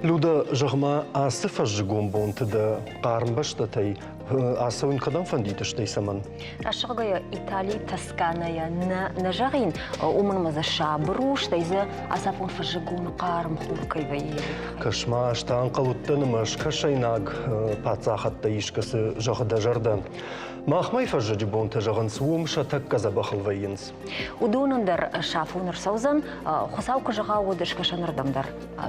Люда жағма асы фажжығын болынтыды қарым баштатай асауын қадан фандитыштай саман? Ашығая Италия, Тосканая, на жағын умынымызы шабыру, штайзы асапын фажжығын қарым хуркай вайы. Кашма аштан қалуттанымаш кашайнаг пацахатта ишкасы жағыда жарды. Махмай фажжыжы болынты жағын суым шатак казабақыл вайыныз. Удонындар шафуныр саузан, хусаука жаға одыш кашанырдамдар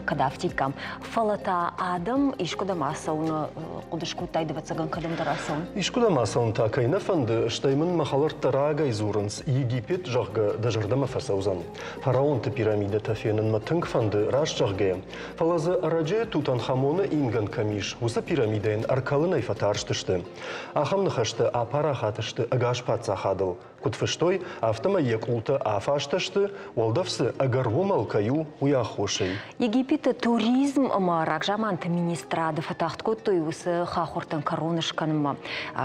кадафтикам. Фалата адам ишкудам асауны құдышкутайды ватсаган кадамдар асауын. Ишкудам асауын такайна фанды штаймын махалар тарага изурынс Египет жағға дажардама фасаузан. Фараонты пирамида тафенын матынг фанды раш жағға. Фалазы араджы Тутанхамоны инган камиш, уса пирамидайын аркалынай фатарштышты. Ахамны хашты апара хатышты агаш паца хадыл. Кутфыштой автома екулты афаштышты, олдавсы агарвумал каю уяхошей. Египет туризм марак жаманты министрады фатахт коттой усы хахортан коронышканыма.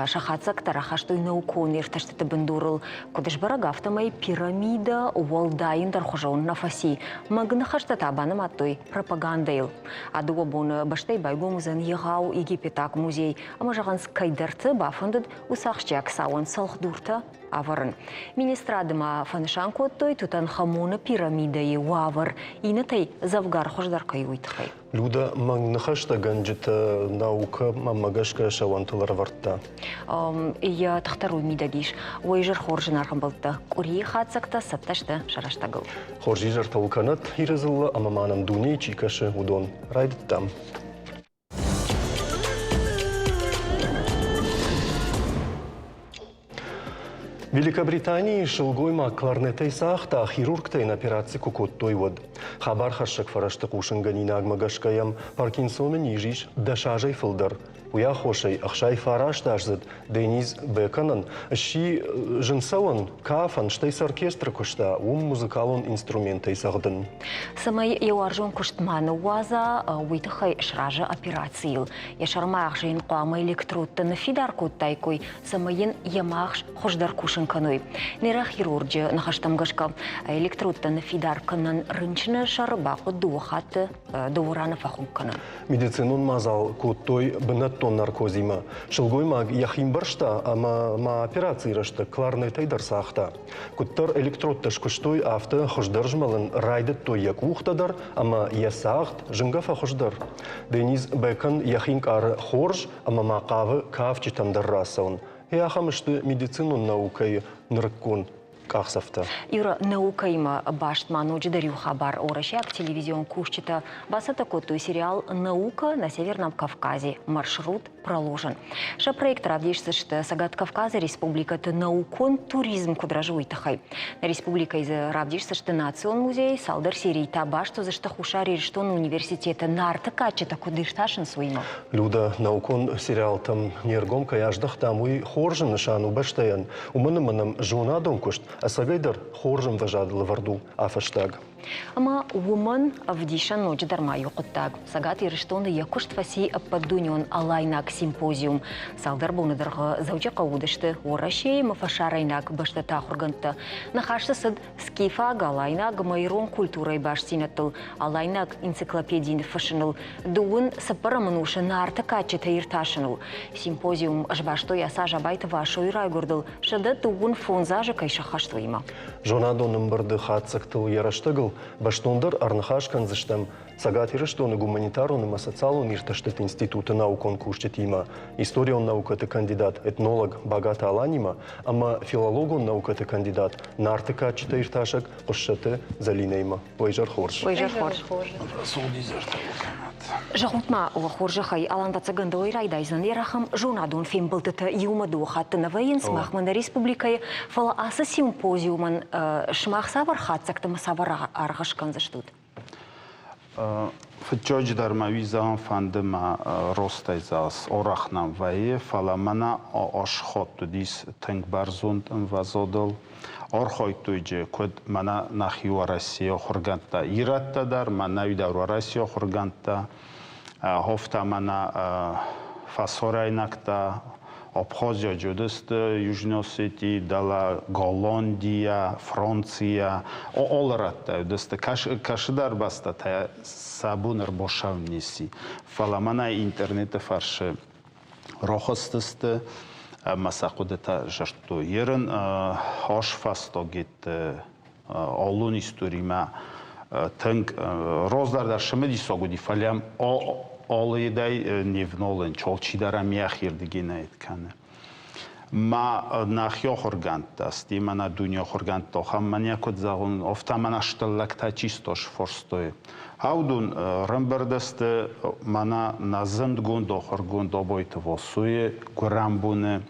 Шахатсак тарахаштой наукон ерташты бендурыл. Кудыш бараг автомай пирамида уолдайындар хожаун нафаси. Магнахашта табаным аттой пропагандейл. Адуа бон баштай байгомузан егау Египетак музей. Амажаган скайдерцы бафындыд усахчак сауан салхдурта аварын. Министрадыма фанышан коттой Тутанхамона пирамидai уавар. Инатай завгар хождар каюйтхай. Люда магнахашта ганджита наука мамагашка шавантылар варта. Я тахтару мидагиш. Уайжар хоржын архамбалта. Кури хатсакта сапташта шараштагыл. Хоржижар талканат иразылла амаманам дуни чикаши удон. Райдыттам. Великобритании шылгойма кларнетай сахта хирургтай на операции кукоттой вод. Хабар хашак фарашты кушынганина агмагашкаям Паркинсонын ижиш дашажай фылдар. Уя хошай ахшай фараш дашзыд Денис Беканан ши жынсауын кафан штайс оркестр кушта музыкалон инструментай сагдын. Самай еуаржон куштманы уаза уйтахай шража операциил. Яшарма ахшайн қуама электродты на фидар коттайкой самайын ямахш хождар кушынканой. Нера хирурджи нахаштамгашка электродты на фидар канан рынчны шарбақы дуахаты дуураны фахунканы. Медицинун мазал коттой бынат тон наркозима. Шылгойма яхим баршта, ама операции рашта кларнетай дарсахта. Коттар электродташ куштой авто хождаржмалын райдет той як ухтадар, ама ясахт жынгафа хождар. Денис Бекан яхинк ар хорж, ама мақавы кавчитам даррасаун. Яхамышты медицинун наукай нырккон. Юра наукайма баштману джидарю хабар оращак телевизион кушчита басата коту сериал «Наука на Северном Кавказе. Маршрут проложен». Ша проект равдишься, что Сагат Кавказа республика это наукон туризм кудражуй тахай. Республика из равдишься, что национ музей салдар серии таба, что за что хушари что на университета нарта качета кудышташен своим. Люда наукон сериал там нергомка яждах там и хоржен шану баштаян. Уманам жона домкушт. Асагайдар хоржым важадылы варду афаштаг. Ама woman авдишан ночь дарма юқыттаг. Сагат ирыштоны якушт фаси аппадунион алайнак симпозиум. Салдар бонадырғы заучақа удышты. Орашей мафашарайнак баштата хурганты. Нахашты сыд скифа галайнак майрон культурай баш синаттыл. Алайнак энциклопедийны фашыныл. Дуын сапарамынушы нарты качета ирташыныл. Симпозиум жбашто яса жабайты вашой райгурдыл. Шады дуын фонзажы кайшахаштвайма. Жонадоным барды хатсактыл яраштагыл. Баштондар арнахаш канзыштам Сагат ирыштоны гуманитарным социалун ирташтет институты наукон кушчетима. История он наукаты кандидат этнолог богата аланима, ама филологон наукаты кандидат нартыка чита ирташак кушчеты залинейма. Уайжар хорж. Уайжар хорж. Жахутма хоржахай аланда цагандой райдайзан ярахам жонадон фем былтыты юмаду хаттына вайынс махмана республикай фала асы симпозиуман шмах савар хатсактыма савар аргашкан заштут. Фчоч дармавизан фандыма ростайзас орахнам вае фаламана ашхот дис тэнк барзунд вазодол орхойтуйже код мана нахиу Россия хурганта иратта дар мана видавра Россия хурганта хофта мана фасорайнакта Абхазия жудест, Южной Осетии, дала Голландия, Франция, олратта жудест. Кашдар баста та сабунер бошав ниси. Фаламана интернет фарше рохостест. Масақудета жарту. Ерен ашфасто гит алун историма тэнк роздардар шмеди согуди фалям алидай невнолен чолчидарам яхир дигинайт кане. Ма нахьё хоргант асти мана дуньё хоргант тохам мания код загун офтамана шталлакта чистош форстой. Аудун рамбердасте мана назанд гун дохор гун добойт восуе грамбуне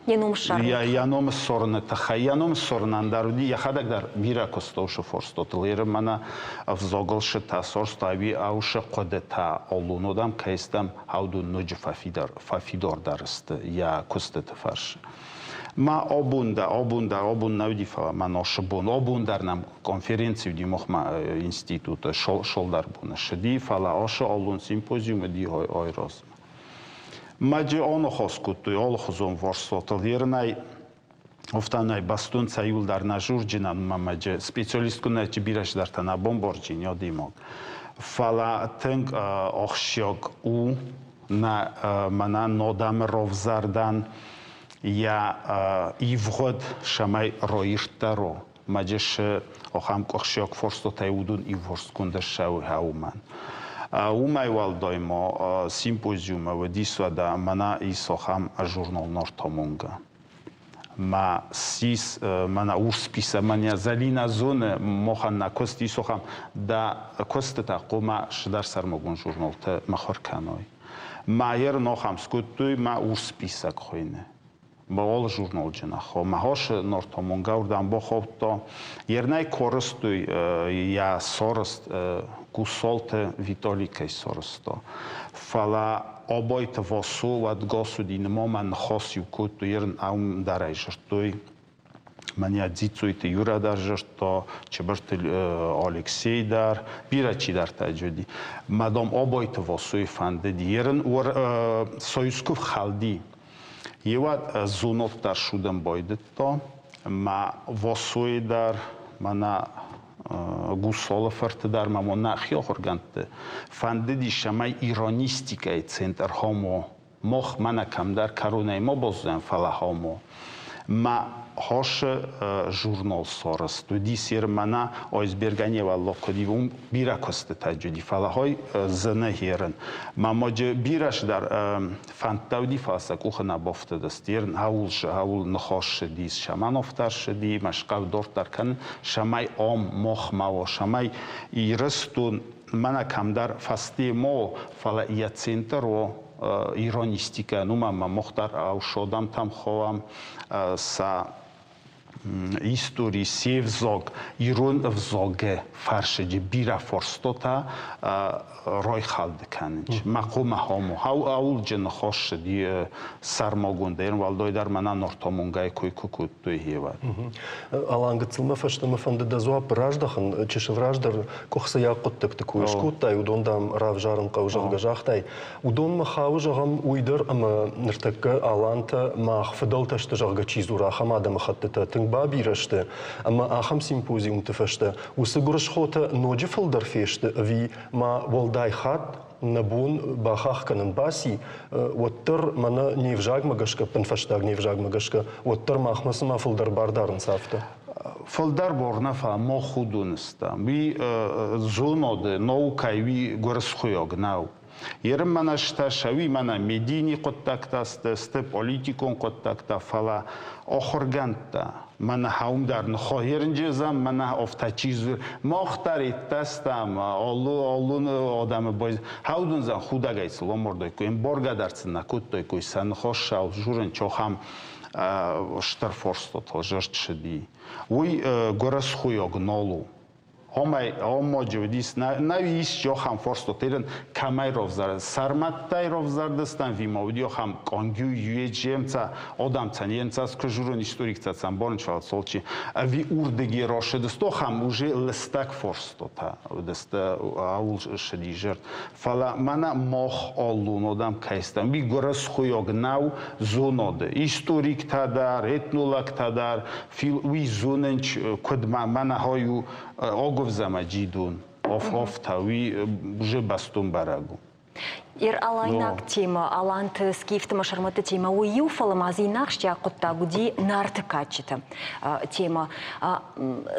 яном сорне таха яном сорнандаруди яхадагдар биракостовше форстотл ермана взоглше тасорстави ауше қодета олунодам кайстам аудун нуж фафидор дарст я костет фарш ма обун навдифа маношбун обундар нам конференцию димохма института шолдар буна шди фала оше олун симпозиум ди ойроз Маджи оно хоскуту, олхозон ворсотал, ернай офтанай бастун цаюлдар на журджинан мамаджи специалистку на чибираш дарта на бомборджин йодимог. Фала тенг охшьог у на мана нодам ровзардан я ивгод шамай роиштаро. Маджиш охам охшьог форстотай удун ивворскундер шау хауман. Умайвал доймо симпозиума в дисвада мана исохам журнал Нортомунга. Ма сис мана урсписа мания залина зоне мохан на кости исохам да костета кома шдар сармогун журнал те махорканой. Ма ер нохам скутуй ма урсписа койне. Баол журнал джинахо махош Нортомунга урдан боховто ернай користуй я сорост кусолте витоликай соросто фала обойт восу ват госудин моман хосю куту ерн аум дарай жартуй мания дзицуйте юра дар жарто чебарт Алексей дар бирачи дар таджуди мадам обойт восу фанде ерн ур союзков халди Еват зунов дар шудам бойдетто ма восуи дар мана гусола фарт дар мамо нахьё хорганте фандеди шамай иронистикай центр хомо мох мана камдар карунай мо бозен фала хомо ма хош журнал сорас туди сирмана ойсбергане валло кодивум биракосте таджуди фалахой зне херен мамоje бираш дар фантауди фаса кухна бофте дастирн хаул нхош дис шаманофтар шди машқав дортар кан шамай ом мох маво шамай ирстун мана камдар фасти мо фала я центро иронистика нума мохтар аушодам там ховам са истории севзог ирон взоге фаршеджи бира форстота рой халд канич мақума хомо аул жен хош ди сармогундер валдой дар мана Нортомунгай кой кукут той хева алангыцылма фаштама фанды да зуа праждахан чешевраждар кохса якут так такой шкуттай удондам рав жарын каужага жахтай удон махау жагам уйдер ама ныртакка аланта мах фадалташта жага чизура хамада махаттата тыңба бирашты ама ахам симпозиум тфашта усыгурш хота ноджифал дарфешта ви ма волдай хат набун бахах канан баси оттыр мана невжагмагашка пенфаштаг невжагмагашка оттыр махмасыма фылдар бардарн сафта Фалдар борна фа мо худунста ви зоноде наукай ви горсхуйог нау Ерем мана шташави мана медини коттактасты, сты политикон коттакта фала охорганта. Мана хаумдар нхоернже зам мана офтачизу мохтариттастам олун адамы бойз хаудун зам худагайс ломордой коим боргадарцына куттой кой сан хошал журен чохам штарфорсто толжерчди. Уй горасхуйог нолу Homojudis navis Johan Forstotiren Kamerov zar Sarmattayrov zardastan Vimovdio ham Kongyu Yuejemca Odamcan Jensas Kожурun историкцацам Борнчвал Солчи ви урдеги рошедсто ham уже листак Forstota деста аул шедижер фала мана мох олун одам кайстам ви горас хуйогнау зоноде историк тадар этнолог тадар фил ви зоненч кодма мана хою Оговзама джидун, офтави уже бастун барагу. Ир алайнак тема, аланты скифтыма шарматы тема, уйу фаламазинах шча кутта гуди нарты качета тема.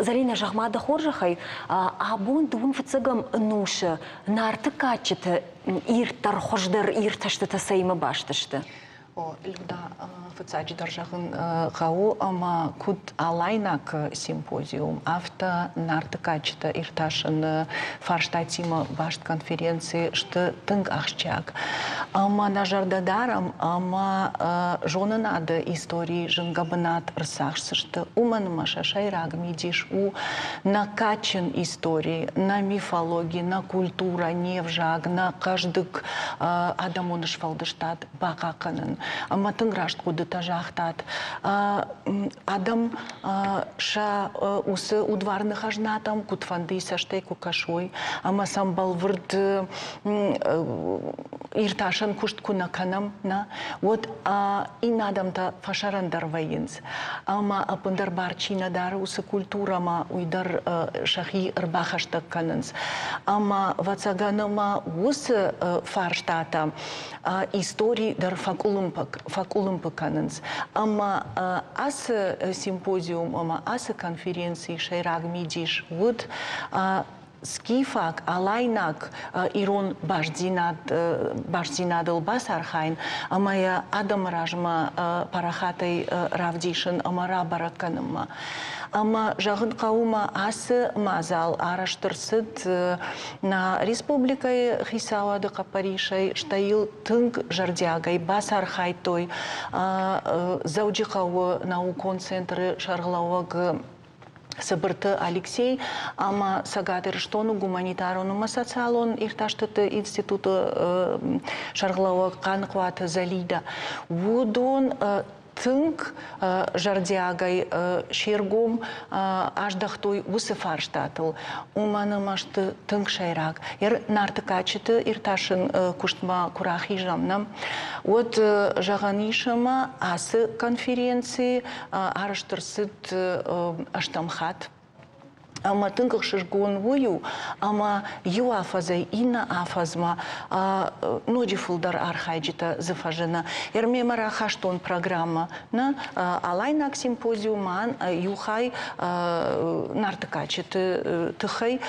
Зарина жахмада хоржахай, абун дун фцыгам нуша нарты качета ир тархождар ир таштата сайма башташты. Люда фыцач держагын гау ама куд алайнак симпозиум авто нартыкачта ирташын фарштатима башт конференции что тынг ахчак ама нажардадарам ама жона надо истории жынгабынат рсахсы что уман шайраг мидиш у накачан истории на мифологии на культура невжаг на каждый адамоныш фалдыштат бакаканын ама тынграшт куды тажахтат адам ша усы удварных ажнатам кутфанды саштей кукашой ама самбал вырд ирташан кушт кунаканам на вот инадамта фашарандар воинс ама апындар барчинадар усы культурама уйдар шахи рбахаштак канынс ама вацаганама усы фарштата истории дар факулумпак канынс ама ас симпозиум ама ас конференции шайраг мидиш вот скифак алайнак ирон башдинадыл басархайн амая адам ражма парахатай равдишин амара бараканыма ама жағын қауыма асы мазал араштырсыд на республикай хисауады қапаришай штаил тынг жардиагай басархай той зауджи қауы наукон центры шарғылауаг Сабырты Алексей, ама сагатыр штону гуманитарону социалон ирташтыты институты шарглауы қанықваты залида. Вудон тынг жардиагай шергом аждахтой усы фарштатыл. Уманы машты тынг шайрак. Ер нарты качыты ирташын куштма курахи жамнам. Вот жағанишыма асы конференции араштырсыт аштамхат. Ама тынгық шыргуын вою, ама ю афазай, инна афазма, ноджи фулдар архайджита зафажена. Ермемара хаштон программа, на алайнак симпозиуман, юхай нартыкачыты тыхай,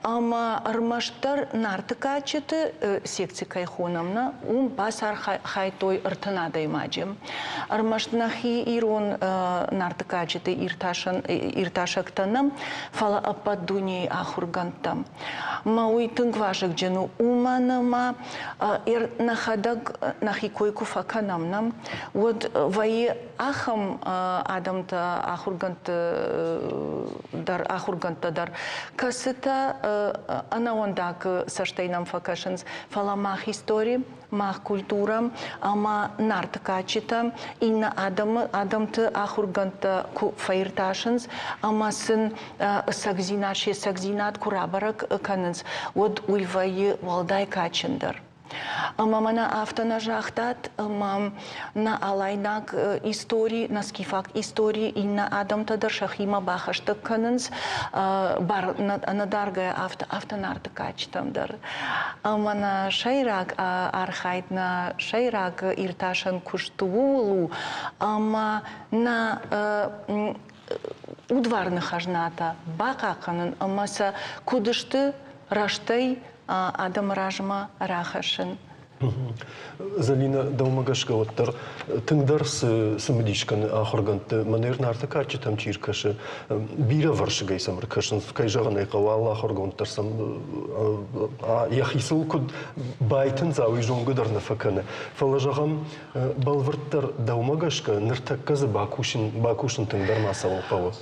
ама армаштар нартыкачыты секции кайхонамна, бас архайтой ыртынадай маджем. Армаштнахи ирон нартыкачыты ирташактанам, ападуни ахургантам. Мауи тынгвашек джену уманама нахадаг нахикойку факанамнам. Вот вае ахам адамта ахурганта дар касыта анаондак саштейнам факашынс фаламах истории мах культурам ама нартыкачыта инна адамты ахурганта ку фаирташынс ама сын сагзинат курабарак канынс. Вот уйвайы валдай качындар. Мамана автонажахтат, мам на алайнак истории, на скифак истории, и на адамтадар шахима бахаштак канынс, бар на даргая автонарта качтамдар. Мана шайрак архайт на шайрак ирташан куштувулу, ама на удварных ажната бакаканын амаса кудышты раштай адам ражма рахашын Залина Даумагашка оттар тыңдар сымдишкан ахорганты манер нарты карчы там чиркашы бира варшыгай самыр кашын кайжаган айқавал ахоргантар сам яхисыл куд байтын зауи жонгыдар нафаканы фалажагам балвырттар Даумагашка ныртакказы бакушын тыңдар масавал павы.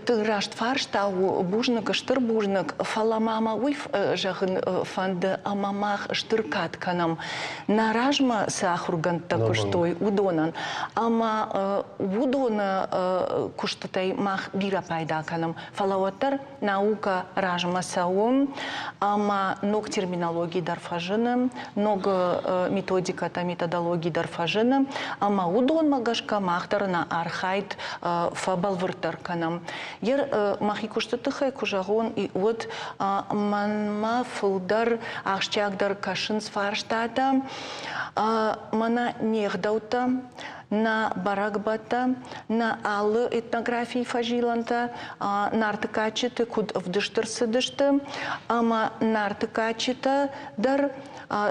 Ты рашт фарштау бужнак штыр бужнак фаламама уйф жагын фанды амамах штыркат канам наражма сахурганта куштой удонан ама удона куштатай мах бира пайда канам фалаваттар наука ражма саум ама ног терминологии дарфажыны ног методика та методологии дарфажыны ама удон магашка махтар на архайт фабалвыртар канам ер махи куштатыхай кужагон и вот манма фулдар ахчагдар кашын сфарштата мана нехдаута на баракбата на алы этнографии фажиланта нартыкачыты куд вдыштыр сыдышты ама нартыкачыта дар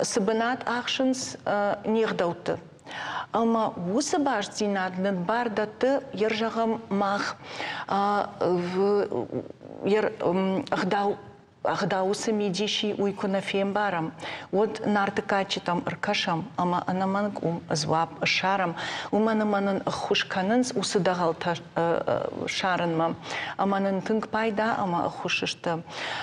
сыбынат ахшынс нехдауты. Ама усы баш зинаднын бардаты ержағым мах ер Ахдаусы медиши уйкуна фембарам. Вот нартыкачи там ркашам, ама анаманг зваб шарам. Уманаманын хушканынс усыдагал шарынма. Аманын тынг пайда, ама хушышты.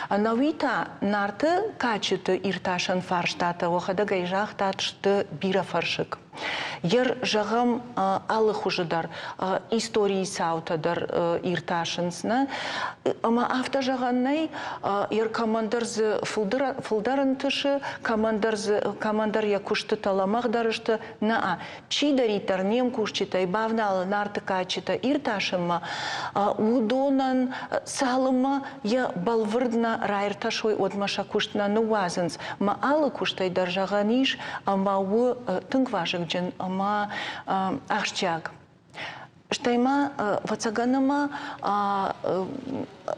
Навита нарты качыты ирташан фарштата, охада гайжах татшты бира фаршык. Ер жағам алы хужыдар, истории саутадар ирташынсына. Ама авто жағаннай ер командарзы фулдарын тышы, командар якушты таламақ дарышты на чидаритар нем кушчитай бавналы нартыкачыта ирташынма удонан салыма я балвырдна райрташой отмаша куштна нуазынс. Ма алы куштай дар жағаниш, ама у тыңважык джен ама ахчак. Штайма вацаганыма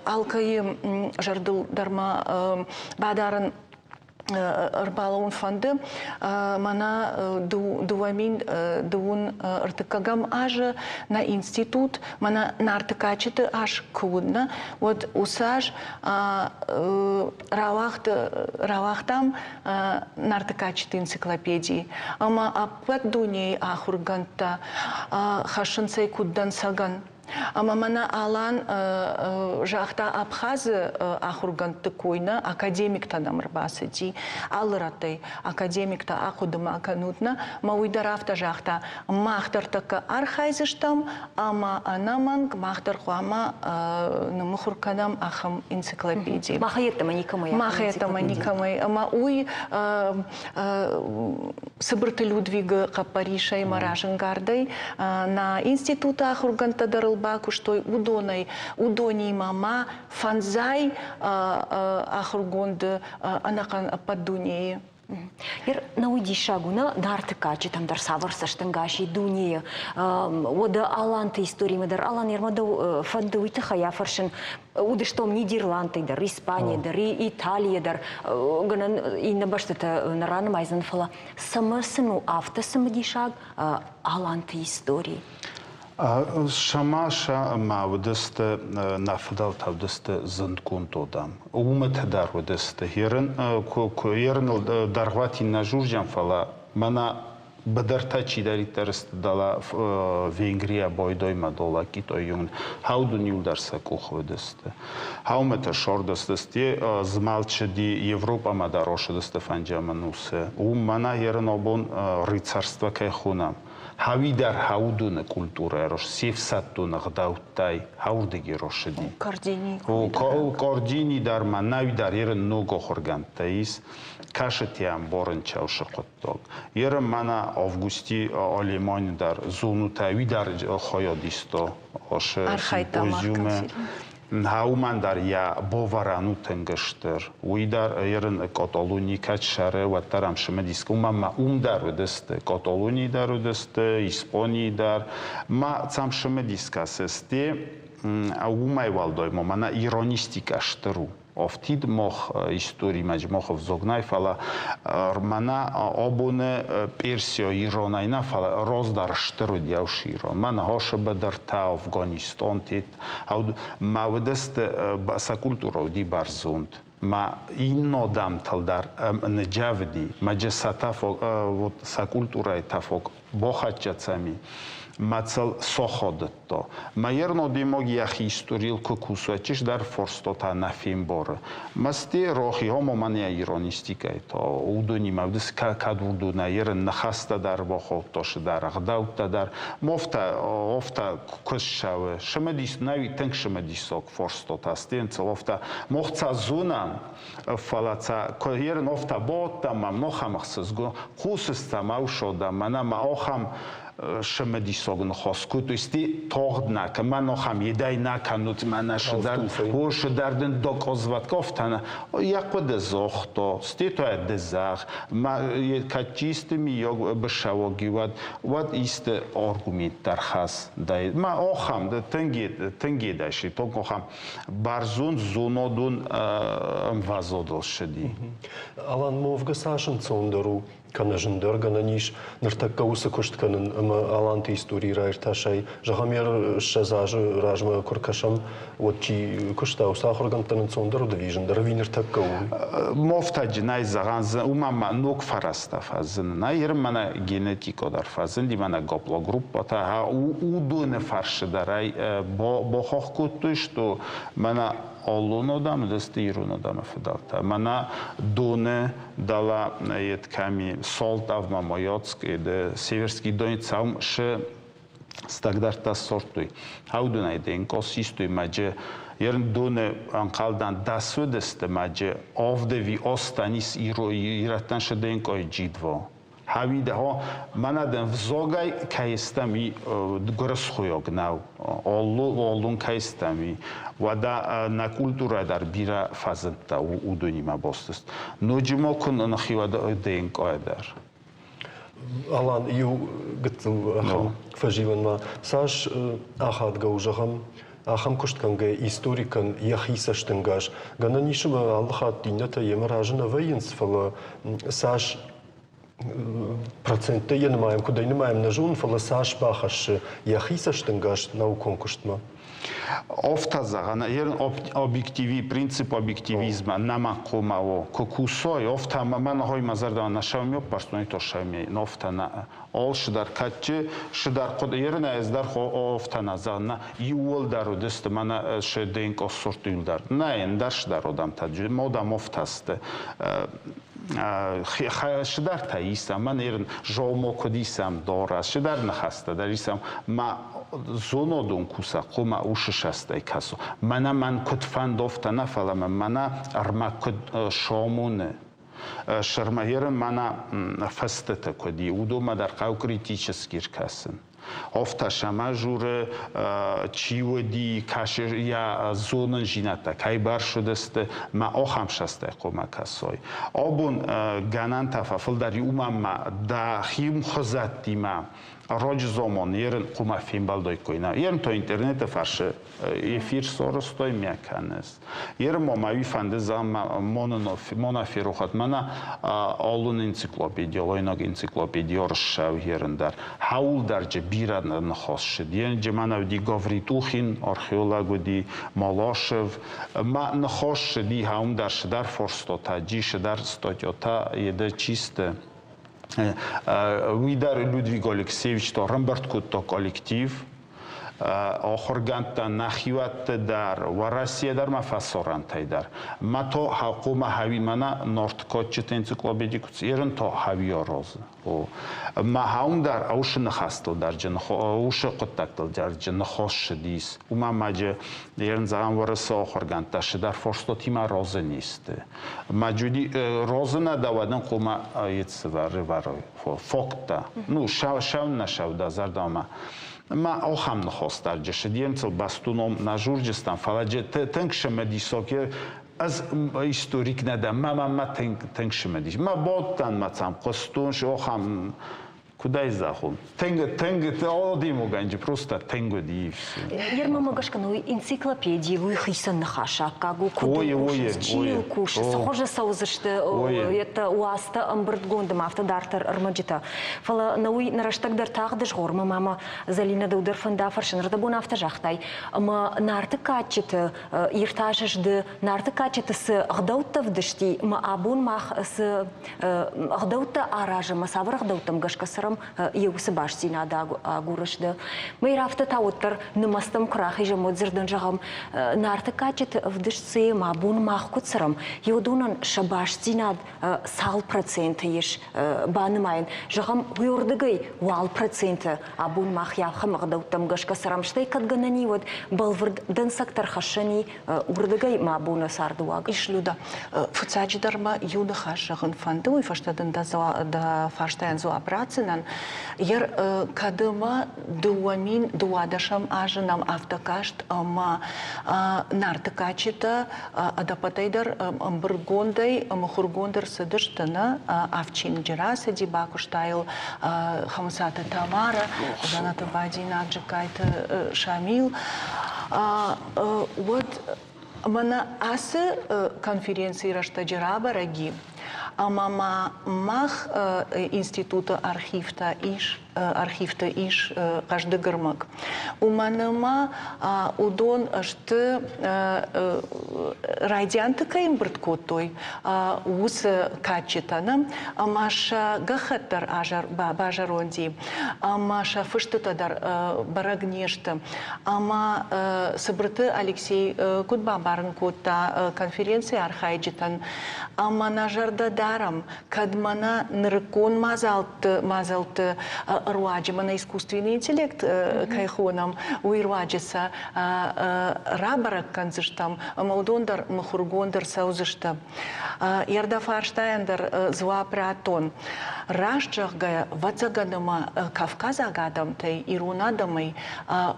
алкайы жардыл дарма бадарын Рбалаун фанды мана дуамин дуун артыкагам аж на институт мана нартыкачыты аж кудна вот усаж равахтам нартыкачыты энциклопедии ама апат дуней ахурганта хашынсай куддан саган. Ама мана алан жахта абхазы ахурганты койна академикта намырбасы ди алыратай академикта акудыма аканутна мауидарафта жахта махтартака архайзыштам ама анаманг махтар хуама намухурканам ахам энциклопедии. Махаетама никамай. Махаетама никамай. Ама уй сыбырты Людвига Капаришай Маражангардой на института ахурганта дарыл бакуштой удоний мама фанзай ахургонды анакан паддунеи. Ер науди шагуна нартыкачы там дар саварсаштангаши дуния. Ода аланты истории мадар алан ермада фанды уйты хаяфаршын удыштом Нидерланды дар Испания дар Италия дар гынан инна баштата нараны майзан фала самасыну автосымди шаг аланты истории. Шамаша мавдысты нафдал тавдысты зындкунтодам. Умытдар удысты. Ерын дарвати на журжан фала мана бадарта чидаритарысты дала Венгрия бойдойма дола китой юн. Хауду нилдарса кухвыдысты. Хаумета шордыстысты змалчыди Европа мадарошыдысты фанджаманусы. Мана ерын обон рыцарства кайхунам. Хави дар хаудуна культура рош севсаттуна гдауттай хаурдеги рошиди. Кордини дар манави дар ерен ного хоргантаис кашетиам борын чаушықоттог. Ерен мана августи алемани дар зонутави дар хоядисто оше симпозиуме. Хауман дар я боварану тенгештер. Уидар ерен Каталуни качшаре ваттарам шмедиск. Умма дар удесте. Каталуни дар удесте. Испании дар. Ма цам шмедиска сесте. Умай валдой мана иронистика штеру. офтид мох истории мажмох взогнай фала мана обуне персио иронайна фала роздар штруд яуширо мана хошба дарта Афганистан тит ауд мавдест басакультура ди барзунд ما این نادم تل در نجاودی مجساتا вот сакультурай тафок бохачацами мацал соходто маерно димоги яхи историл кукусачиш дар форстота нафимбор масти рохи хомо мания иронистикай то удони мавдис кадурду наер нахаста дар бохотош дар гдаута дар мофта офта кушшаве шмедис нави тенк шмедисок форстота стен целофта мохца зуна фалаца коер нофта бота мамнохамхсыз го хусста маушода мана маохам шмедисогн хоску то есть тогдна камано хам едай наканут манашдар хош дарден доказват кофтана якод зохто стито дезах ма качистми йог бшавогиват вот ист аргумент дар хас дай ма охам тенги даши то хам барзун зунодун вазодол шди Алан мовга сашен цондару канажендер гананиш нартакауса коштканын аланты истории райрташай жагамер шазаж ражма куркашам вот чи коштау сахаргантанын цондару движендер винертакау мофтаж най заганз умама нок фараста фазын найр мана генетико дар фазын димана гопло группа та удуне фаршдарай бо хохкуту что мана Олуно дам дестируно дам федалта. Мана доне дала етками солтав мамоёцк и северский донецаум ше стагдарта сортуй. Хаудунай денкос истуй маже ерн доне анкалдан дасудесте маже овдеви останис иратан ше денкой джидво. Havide ha manaden vzogay kaistami goroskhuyog nav ollun kaistami vada na kultura dar bira fazenta udonima bostest nojimokun nakhivada denkoeder Алан ю гытыл фаживан ма саш ахат гаужахам ахам коштканга историкан яхисаштынгаш гананишма алхат динята емаражна воинсфала саш проценты я не маем, куда не маем на жун, фаласаш бахаш, яхисаштынгаш науконкуштма. Офтазагана ерн объективи принцип объективизма намакомаво кокусой офта маман хой мазарда нашамё парсной то шами нофтана ол шидар качи шидар код ерн аздар хо офтана зана юол дару дест мана шеденк осортулдар наен дар шидар одам таджи модам офтасте шидар таисам ман ерн жолмо кодисам дора шидар нахаста дарисам ма зонодун куса қума ушшастай касо мана ман кутфандофта нафалама мана арма кут шомуне шармаерен мана фастета коди удома дар қау критический касен офта шама журе чиводи кашер я зонан жината кай бар шудесте ма охам шастай қума касой обун ганан тафафл дари умама да хим хозаттима Роч зомон ерен кума фимбалдой койна ерен то интернета фарше эфир соростой мяканес ерен момави фанде зам моноферухат мана олун энциклопедия лойног энциклопедия оршав ерен дар хаул дарже биран нахосшед ерен же мана ди Гавритухин археологу ди Малашев ма нахосшед ди хаум дар форстота джише дар статьота еде чисте Видар Людвиг Алексеевич то Рамбарткутто коллектив охорганта нахиват дар ва Россия дар мафасорантай дар мато хакума хави мана норткотчет энциклопедикус ерен то хави роз ма хаум дар аушн хастл дар жен уш коттактл дар жен хош дис ума маже ерен заган варса охорганта шдар форстотима розенист маджуди розна давадан кума ецвар варо фокта ну шав нашавда зардама ما آخام نخواست در جشدیم تل باستونم نجورجستان فلاجه تنگشم دیساکر از هیستوریک ندم ما تنگشم دیش ما بادن مثلا قستونش آخام Куда из захун? Тенга, одимо ганджи, просто тенга ди. Ерма магашка, ну энциклопедии вы хисан нахаша, как у чил куш, схоже саузышты, это уаста амбрдгондам автодартер армаджита. Фала науи нараштагдар тагдыш горма мама залина даудер фанда фаршинрда бун автожахтай. Ама нарты качеты иртажышды, нарты качеты с гдаута вдышти, ма абун мах с гдаута аража, ма савр гдаутам гашкасарам еусы башсина да агурышды. Мы рафта тауттар нымастам крах и жамот зердан жагам нарты качеты вдышцы, ма абун мах куцарам. Еудунан шабашсина сал проценты еш банымайын. Жагам уйордыгай вал проценты абун мах явхам гдауттам гашкасарам. Штай кадганани вот балвырдан сактар хашани урдыгай ма абуна сардуаг. Ишлюда фуцадждарма юда хашагын фанду и фаштадын да фаштаян зо апрацинан ер кадыма дуамин дуадашам ажынам автокашт ама нарты качета адапатайдар амбыргондай амхургондар сыдыштына авчин джираса дибакуштайл хамсата Тамара заната бадина джикайта Шамил вот мана асы конференции раштаджираба раги амама мах института архивта иш каждый гырмак. Уманыма удон шты радианты каим брткотой ус качетаным амаша гахаттар ажар бажаронди амаша фыштытадар барагнешты ама сыбрты Алексей Кутба барынкота конференция архайджитан ама нажарда дарам кадмана ныркон мазалты руаджима на искусственный интеллект кайхонам уирваджиса рабарак канзыштам молдондар махургондар саузышта ярда фарштайндер зуапратон рашчахгая вацаганыма Кавказагадам тай ирунадамай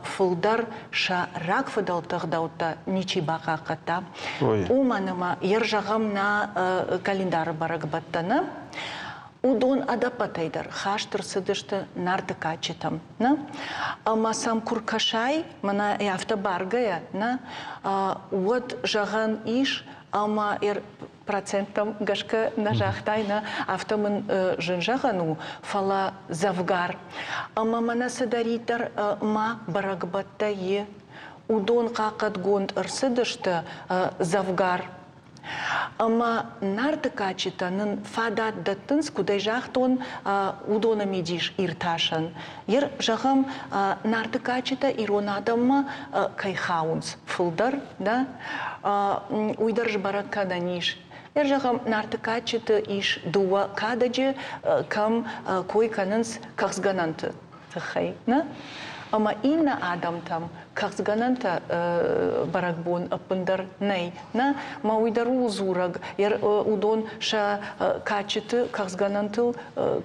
фулдар ша рак фадалтагдаута ничибака ката уманыма ержагам на календар барагбаттана удон адапатайдар хаштыр сыдышты нарты качетам на ама сам куркашай мана яфта баргая на вот жаган иш ама процентом гашка нажахтай на автомын жынжагану фала завгар ама мана садаритар ма барагбаттае удон какат гонд ырсыдышты завгар ама нарты качетанын фадат даттынс кудай жахтон удона медиш ирташан. Ер жагам нарты качета иронадамма кайхаунс фылдар, да? Уйдарж баракада ниш. Ер жагам нарты качета иш дуа кададжи кам кой канынс кахсгананты. Тахай, на? Ама инна адам там кахсгананта баракбон апындар ней на ма уйдару зураг ер удон ша качеты кахсганантыл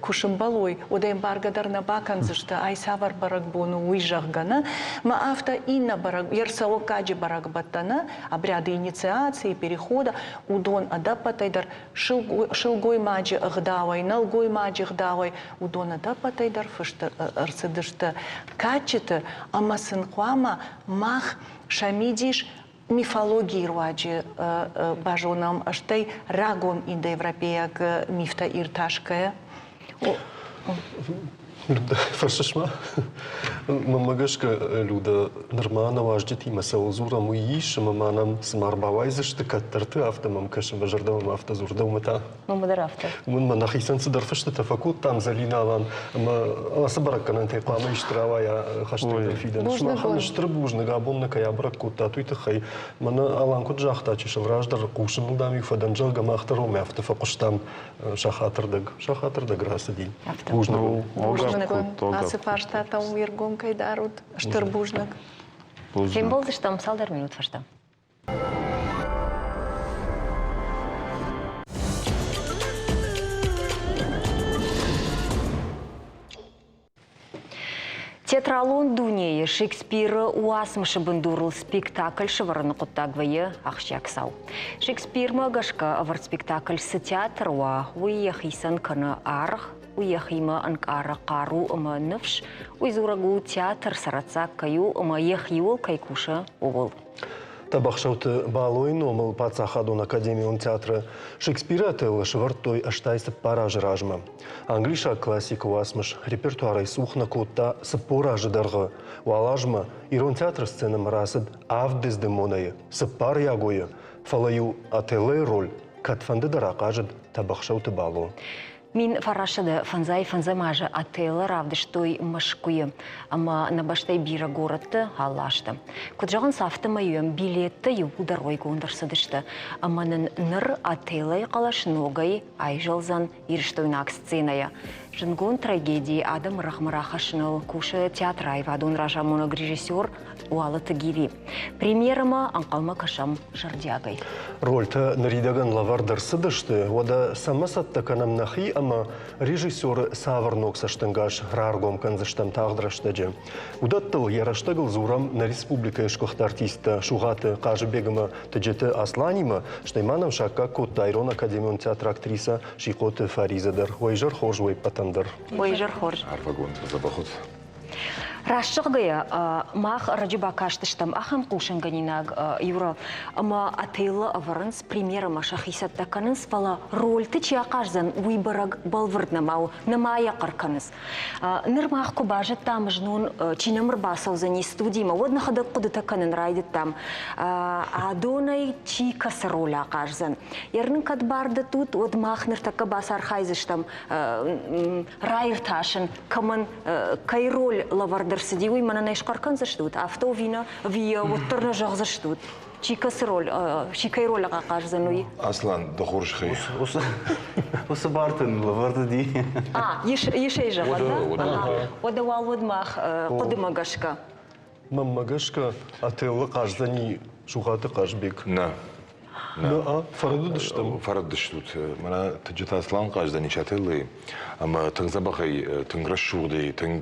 кушымбалой одаем баргадар на баканзышта айсавар баракбону уйжахгана ма авто инна барак ер саокаджи баракбаттана обряды инициации перехода удон адапатайдар шилгой маджи агдавай налгой маджи агдавай удон адапатайдар фышты арсыдышты качеты амасын куама мах шамидиш мифологии руаджи бажонам аштай рагон индоевропеяк мифта ирташкая. Фаршишма, мамагашка люда нормально важдет има саузура муиш, маманам смарбавайзышты каттарты автомам кашым важардавам автозурдавмата. Мамадар авто. Мун манахисан сыдарфышты тафакут там залиналан, ма сабаракканан тайклама иштравая хаштыгда фидан. Шма ханыштыр бужныга абонныка ябраккутта туйтахай. Мана аланкут жахта чешыл раждар кушынылдам юфадан жалга махтароме автофакуштам шахатырдаг расадин. Бужныгу. Асыпашта там уергон кайдарут штырбужнак. Кем болды штам салдар минут фашта. Театралон Дунея Шекспира уасмышы бындурыл спектакль шыварыны құттагвайы ақшаксау. Шекспир мағашқа авар спектакль сы театр уа уйя хисан каны арх уехима анкара кару ама нывш, уйзурагу театр сараца каю ама ехиол кайкуша овол. Табахшауты балойн омыл пацахадун Академион театра Шекспира тылы швартой аштайсы параж ражма. Англиша классика уасмыш репертуарай сухна котта сыпора жыдарғы. Уалажма ирон театр сценам расыд авдез демонайы, сыпар ягойы, фалаю ателы роль, катфанды дарақажыд табахшауты балу. Мин фарашыды фанзай мажы отелы равдыштой мышкуы, ама на баштай бира городты алашты. Куджағын сафты майым билетті юлдар ойгуындырсыдышты, аманын ныр отелы қалаш ногай айжалзан ирштойнак сценaya. Жынгон трагедии адам рахмарахашыныл кушы театр айвадун ражамоног режиссер уалы тыгири. Премьерама анқалма кашам жардягай. Рольта наридаган лавардарсыдышты, ода самасатта канамнахи, ама режиссер саварнок саштынгаш раргом канзыштам тағдыраштаджы. Удаттыл яраштагыл зурам на республика ешкохт артиста шуғаты қажы бегіма тыджеті асланима, штайманам шакка кот Айрон Академион театр актриса Шиқоты Фаризадыр. Ойжар хожуай патандар. Ойжар хорж. Арвагон забахот. Рашчығыя мах раджиба каштыштам ахам кушанганинаг юра, ама атейлы аварынс премьера маша хисаттаканынс фала роль тычи ақажзан уйбараг балвырднамау намая қарканыз. Нырмах кубажы там жнун чинамыр басаузани студийма, водна хадак кудытаканын райдыт там. Адонай чи касы роль ақажзан. Ярнын кадбарды тут, од мах ныртака басар хайзыштам райырташын, камын кай роль лаварды сидивый мана найшкаркан заштут, авто вина вия оттырна жақ заштут. Чикас роль, чикай роль ақаж зануи. Аслан дохорш хей. Осы бартын лаварды ди. Ешей жағы, да? Ода валвадмах қодымагашка. Маммагашка ателы қаждани шуғаты қажбек. На. Фарадыштым. Фарадыштут. Мана таджета Аслан қаждани чателы. Ама тың забахай, тың рашуды, тың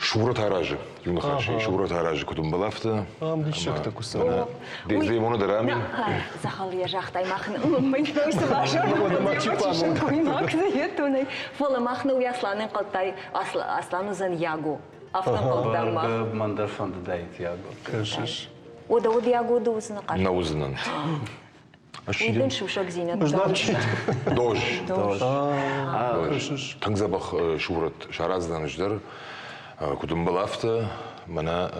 шура таражы. Юнахаши шура таражы кутум балафта. Амдишакта кусана. Дезлей мону дарами. Захал я жахтай махны. Мэнтойсы ваша. Девочишын куймак заетуной. Фола махны уясланын қалтай Аслану зан ягу. Афтан қалдамах. Мандарфанды дайт ягу. Кашыш. Ода ягу да узына қаш. На узынан. Үйден шушак зинет. Дож. Кашыш. Тың забах шурат шараздан ждар. Кутум балафта, мана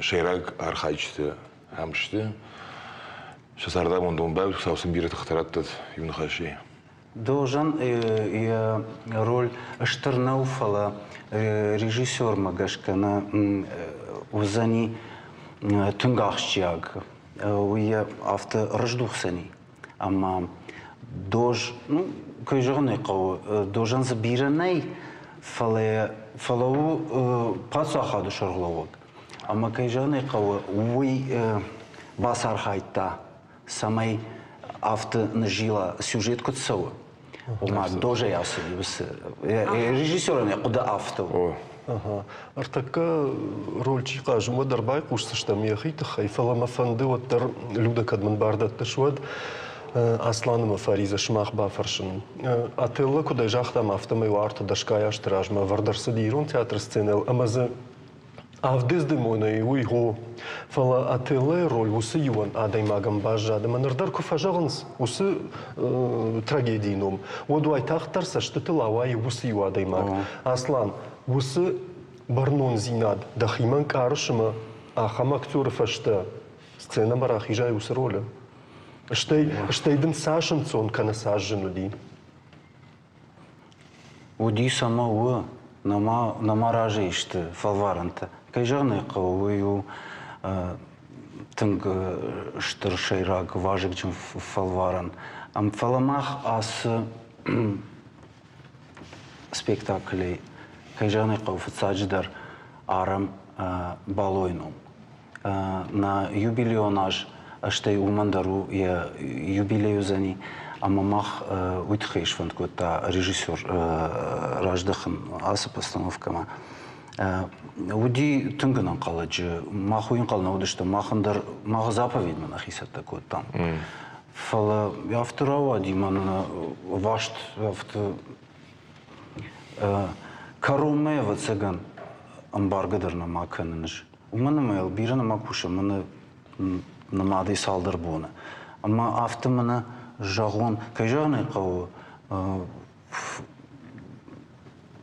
шейраг архайчты хамшты. Шасарда мондон бәук саусын бире тахтараттат юнахаши. Должен роль штырнау фала режиссер магашкана узани тунгахчиаг. Уя авто рождухсани. Ама дож, ну, көйжығын айқау, должен забиранай фалау пацахаду шарглавод. Ама көйжығын айқау, уй басар хайта, самай авто нажила сюжет кутсау. Ума дожа ясы, режиссераны куда авто. Артака рольчи қажыма дарбай қушсыштам яхиты хайфалама фанды оттар люда кадман бардатты шуад Асланыма Фариза шмах бафаршын. Ателла кудай жахтам автомай уарта дашкая аштыражма вардарсы дейрон театр сценел амазы авдезды мойна и уйго. Фала ателла роль усы юан адаймагам бажады манырдар куфажағынс усы трагедийном. Оду айтақтарса штыты лавай усы ю адаймаг. Аслан усы барнон зинад дахиман карышыма ахам актеров ашты сцена марах ижай усы роли. Штейден сашынцон кана сажжыну ди. Уди сама уы, нама ражы ішті фалваранта. Кайжаны қауыю тынг штыр шайрак важык чын фалваран. Ам фаламах асы спектаклей кайжаны қау фыцадждар арам балойном. На юбилеонаж Аштай умандару я юбилею зани, а мамах уйтхейш фанд кота режиссер раждахан асы постановкама. Уди тынгынан қаладжы, махуин қална удышты, махандар мах заповедь манахисатта кот там. Фала яфтырава диман вашт яфты каруме вацеган амбаргадыр нама кыныш. Умана мэл бирана макуша мана намады салдар буна. Ама афты мана жагон кайжаны кау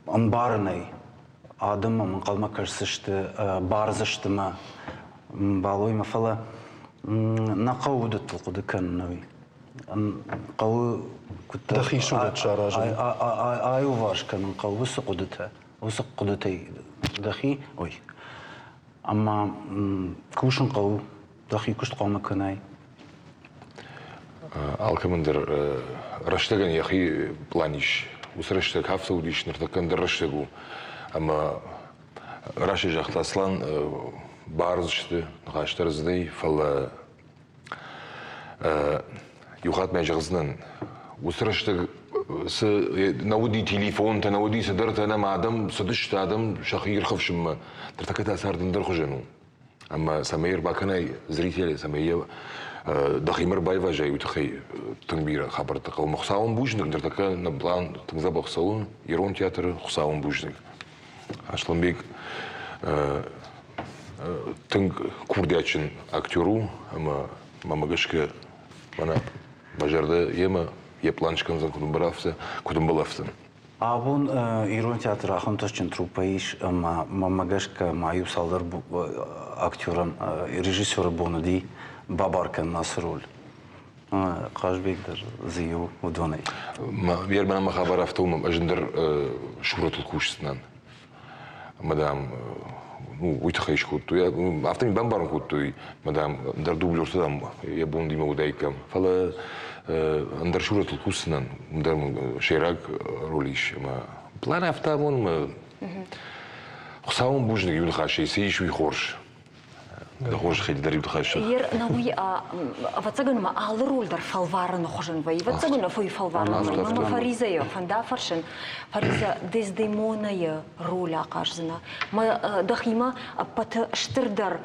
амбарный адам ман калма кырсышты барзыштыма балойма фала نقود التلقود كان نوي قو كنت دخي شو تشارج ايو واش كان قو وسقودتها وسقودتي دخي وي اما كوشن قو دخي كشت قوم كناي алкамендер раштаган яхи планиш усраштаг хафта удиш нартакандер раштагу ама раши жахтаслан барзышты нахаштарыздый фала юхат мәжғызынан усраштаг науди телефон та науди садарта нам адам садышты адам шахир хавшимма тартаката асардындар хожану ама самайыр баканай зрители самайыр дахимыр байва жай утхай тыңбира хабарта кал мохсаун бужник тартака на план тыңза бахсаун ирон театры хусаун бужник ашланбек тынг курдячин актеру ама мамагашка мана бажарда ема епланчкан за кудумбалавсын. Абун ирон театр аханташчин трупаиш ама мамагашка маю салдар актерам режиссера бонади бабаркан насрол. Кажбекдер зию удонай. Ербана махабар автоум ажендер шурат кушснан. Мадам уйтхайш куту я автами бамбарн куту мадам дар дублер садам я бонди модайкам фала андер шурат куснан дар шерак ролиш ма план автомон ма хсаун бужник юлхаши сейш ви хорш да хорш хид дар юлхаш Ер науи вацаган ма алрол дар фалварн хожен вай вацаган фой фалварн мама Фариза я фанда фаршен Фариза дездемона я роля кажзна ма дахима пат штырдар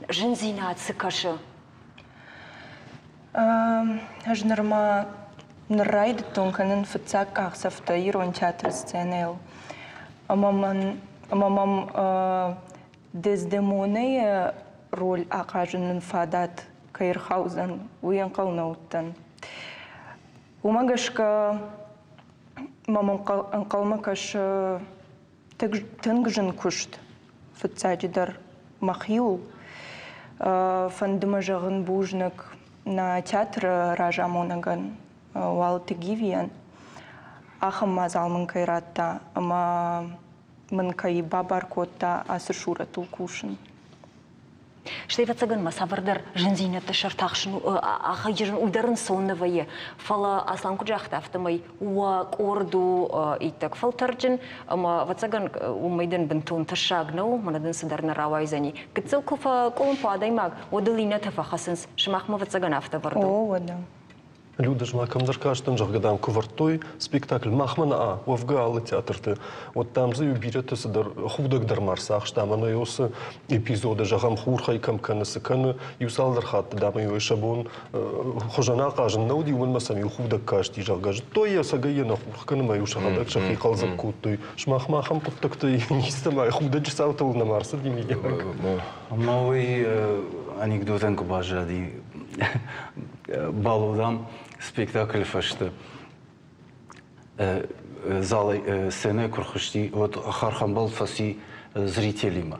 жензина цикаша Ажнарма нрайд тонканын фцак ахсафта ирон театр сценел амам Дездемоне роль акажынын фадат Кайрхаузен уен калнауттан. Умагашка мамам калмакаш тынгжын кушт фцаджидар махиул фандымажагын бужник на театр ражамонаган уалты гивиан ахам мазалмын кайратта ама من كي بابار كوتا أسرشورة الكوشن. شتي فتسجن ما سافردر جنزينة تشرتاخشن أخيجرن ودرن صون ويا فلا أصلاً كل جاخت أفتمي وكوردو إيتك فلترجن أما فتسجن وميدن بنتون تشاغنو مندن صدرنا روايزني كتسو كفا كون باداي ماغ ودلينا تفخسنس شماخ ما فتسجن أفتبردو. ودا. Люди ж макам заркаштан жагадам кувартой спектакль махмана вавгалы театрты. Вот там за юбирет садар худак дармарсах штамана юсы эпизоды жагам хурхайкам канысы каны юсалдар хатты дамы юшабун хожана кажын науди улмасам юхудак кашти жагаж. Той я сагайена хурхканы маю шахадак шахи қалзак куттой. Шмахмахам куттакты нистамай худак саутал на марса димия. Новый анекдотен кубажади балудам спектакль фашты залы сцены курхышти вот хархамбал фаси зрителима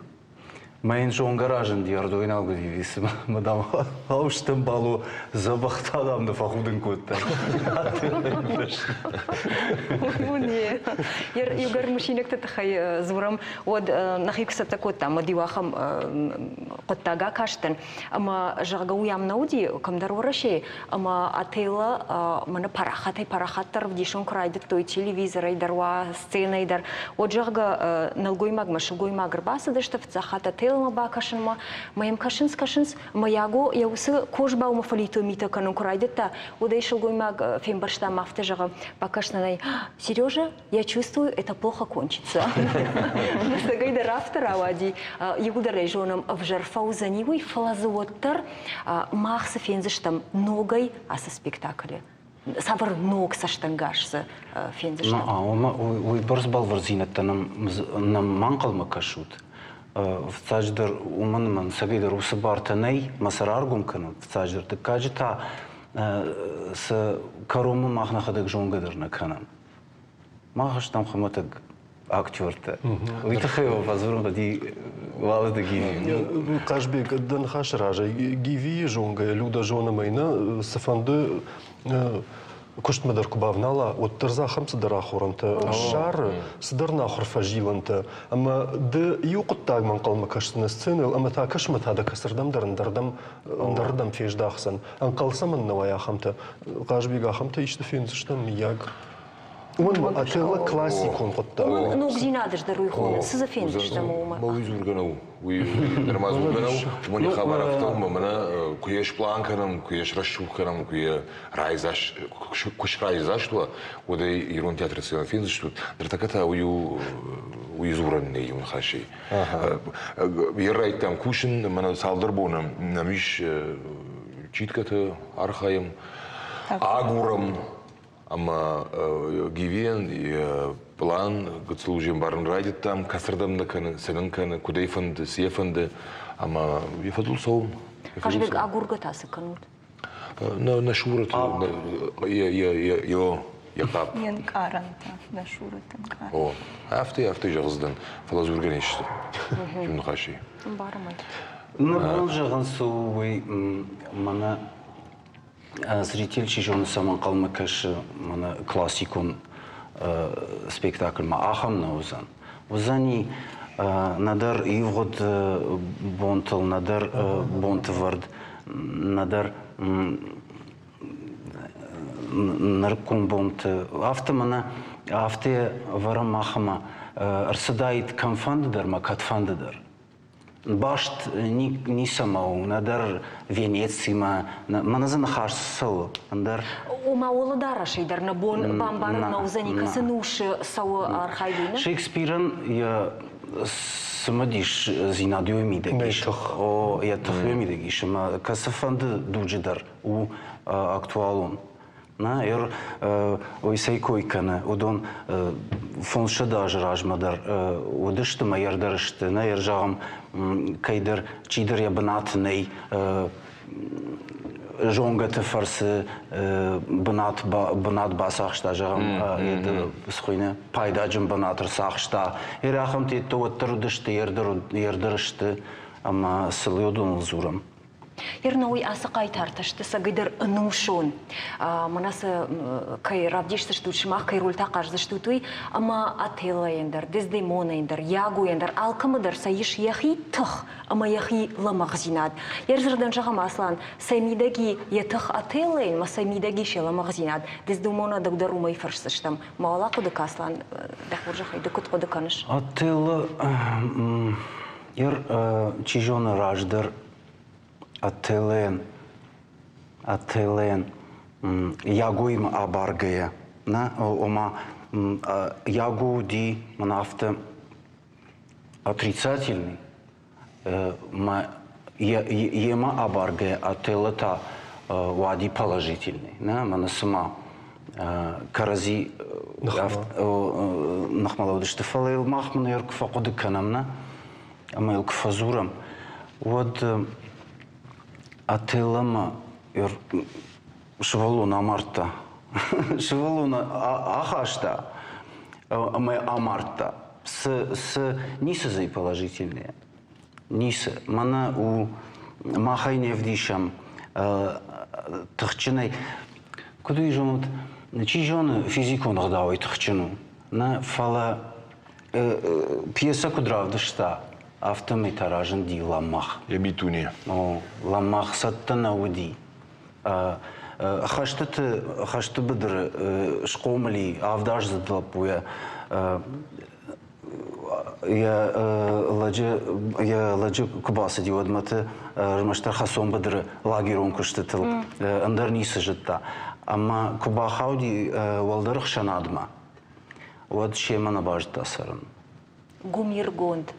Mein schon Garagen die Arduino gewesen, Madame Haustem Ballo Zabachtalam de Fachuden gut. Югар мужчинек тахай зурам от нахик сатакота мадивахам коттага каштен ама жагау ям науди камдар вораши ама атела мана парахаттар в дишон крайдет той телевизор айдарва сцена айдар от жага налгой магма шугой магр баса дешта в цахата телма ба кашинма, моим кашинс, мояго я усы кожба ума фалиту мита канун курайдета, удай шелгоймаг фембаршта мафтежага покашнанай. Сережа, я чувствую, это плохо кончится. Сагайда рафтера вади, ягударай жоном в жарфау за него и фалазуоттер махса фензиштам ногой аса спектакле. Савар ног саштангашса фензиштам. Уй борзбал варзинетта нам манкалма кашут. В цаjdер уман сагайда русы бартаней масараргум канат. В цаjdер тыккаджита с карома махнахадык жонгадырна канам. Махаштам хаматык актёрта. Уйтахева вазурунга ди валда гиви. Кажбек дэн хашража гиви жонга люда жона майна сафанды куштмадар кубавнала от тарзахам садара хоранта шар садарна хорфа жиланта ама ды юқыттаг манқалма кашсына сцена ама та кашмата да касырдам дардам феждахсан анқалсаман наваяхамта кажбега хамта ишта фензиштам яг он атела классикон қотта Ну где надо ж даруйхон сыза фензиштам ума. Мауи зурганау, уи нормаз зурганау, мани хабарафтау, мана куеш планканам, куеш расчуханам, куе райзаш, куш райзаштуа, удай ирон театр сцена фензиштут, дартаката уи зуранный он хаши. Ерайт там кушин, мана салдырбонам, намиш читката архаем, агурам. Ама гивен план служим барн радит там касырдам да каны сенен каны кудай фанды сефанды ама ефадул соун. Кажбек агурга тасы канут. На шурат я кап. Ен каранта на шуратын кар. О, афты жағыздан фалазурген ешті. Жүмді қаши. Барамай. Ну был жағын суы мана зритель чижон саман калма каш мана классикон спектакль ма ахам на узан. Узани надар ивгод бонтл надар бонтвард надар нарком бонт автомана авте варам ахама арсадайт камфандер ма катфандер. Башт ни самау, надар Венецима, маназан харсал, надар. Ума оладара шейдар на бон бамбар на узани касануши сау архайдина. Шекспиран я самадиш зинадио мидегиш. О, я тахве мидегиш, ма касафанды дуджидар у актуалон. На ер ойсайкойкана, удон фонша даже ражмадар, удышты майердарышты, на ер жағам кайдер чидер ябанатный жонгаты фарсы банат басахшта жағам еді схойны пайдажым банатыр сахшта. Ерахам тетті оттырдышты, ердірышты, ама сылы удон зурам. Ернауи асықай тартышты, сагайдар нумшон. Манасы кай равдешті штучмақ, кай рульта қаждышты туй, ама ателла ендер, дездемона ендер, ягу ендер, алқымыдар сайыш яхи тұх, ама яхи ламақ зинад. Ерзірден жағам аслан, саймидаги етық ателла ен, ма саймидаги ше ламақ зинад. Дездемона дағдар умай фаршсыштам. Маула құдық аслан, дәқур жағай, дұқыт құдық аныш. Ателла, ер чижоны раждар, Ателен, ягуим абаргая, на ома ягу ди манафта отрицательный, ема абаргая, ателата вади положительный, на манасма карази нахмалавдышты фалайл махман ярк факуды канамна, амайл кфазурам, вот Ателлама швалуна марта, швалуна ахашта, амарта. С нисы положительные. Нисы. Мана у махайне вдишам тахчиной. Куда и жонут? Чижон физику нагдавай тахчину. На фала пьеса кудравдышта. Автомой таражен ди ламах. Я битуни. О, ламах саттана уди. Хашты бедр шкомали авдаж задалпуя. я ладжи кубасы диод маты рмаштар хасон бадр лагерон куштытыл андар нисы жытта. Amma Kuba Haudi Walder Шанадма. Вот шемана бажта саран. Гумиргонд.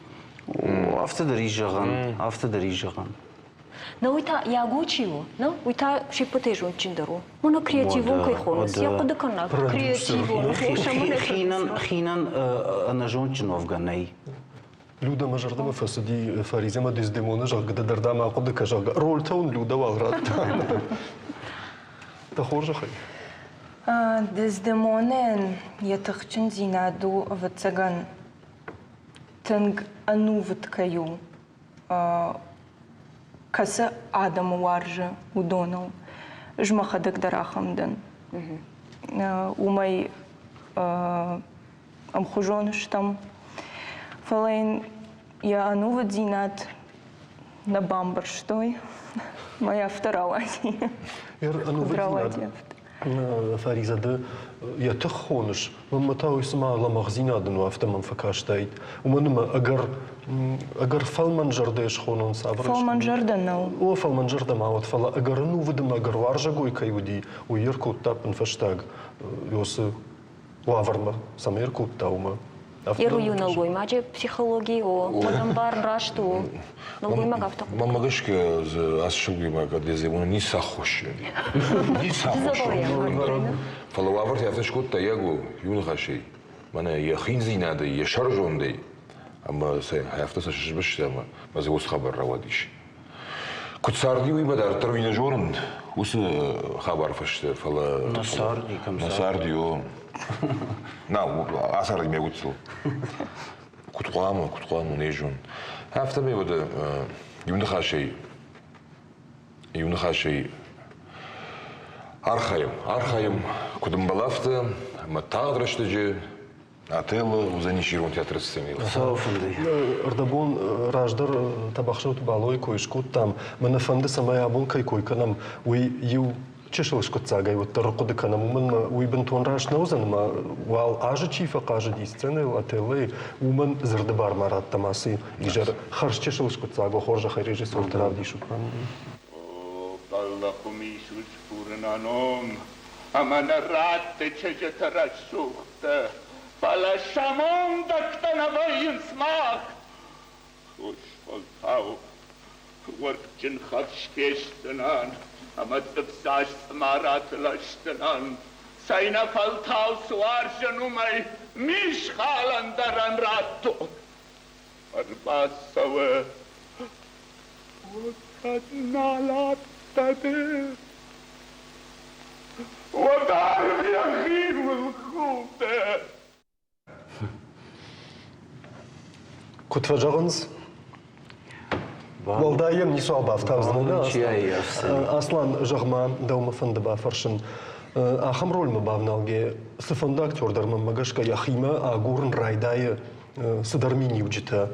Автодрижаган. На уйта я гучио, на уйта шипотежун чиндару. Мона креативон кай хонс, я подакана креативон. Хинан анажон чиновганай. Люда мажардама фасади фаризема дездемона жага да дардама акудыка жага. Рольтаун люда валрат. Та хоржа хай. Дездемонен ятахчин зинаду вацаган тânг ануваткаю каса Адам варжа удонал жмахадак дарахамдан. Умай амхужоныш там фалайн я ануват зинат на бамбар штой. Моя вторая. فاريزة يتخونش وما تاو يسمع لمغزينا دنو أفتا من فكاشتايت ومنما أجر فالمن جرديش خونون صابرش فالمن جردنو فالمن جرد معود فلا أجر نو ودم أجر وارجو يكيودي ويركو تابن فشتاج يوس وافرما سميركو تاوما Ирую налгой маже психологии о мадамбар рашту налгой магавто. Мамагашка за ашуги мага деземона не сахош. Не сахош. Фалавар я фешкот таягу юнхаши. Мана я хинзинада я шаржонды. Ама се хафта сашбаш тама. Маза ус хабар равадиш. Кутсарди уй мадар тарвина жорнд. Ус хабар фаште фала насарди о Na, asar gibi gutsul. Kutqamu nejun. Hafta me bude yumda şey. Arxayım kudum balafta, ma tağdraştıcı. Ателло заниширон театр сцены. Ардабон раждар табахшот балой койшкут там. Манафанды самая абон кайкойканам уй ю чешелш котсагай вот тарқуды канам уман уй бентон раш наузан ма вал ажи чифа кажи ди сцены ателло уман зардабар марат тамаси ижар харш чешелш котсаго хоржа хай режиссер таравди шукан. Палла хумишуч пурнаном амана ратте чежетарашухта. Pala shamon daktana vayin smak. Ush voltau. Workchen khafshkeshtanan. Amat tsash smarat lashtanan. Saina faltau suarshan umay mish khalan daran ratto. Arbasawe. Utat nalattade. Wadar yaghin wilkhute. كنت فجأنز والدايم نسوا بافتاوزنا أصلاً جغمان دوما فندبا فرشن أخم رول مبابنالجي سفند أكتور در من مجاشكا يخيمة أقورن رايداي سدرميني وجتا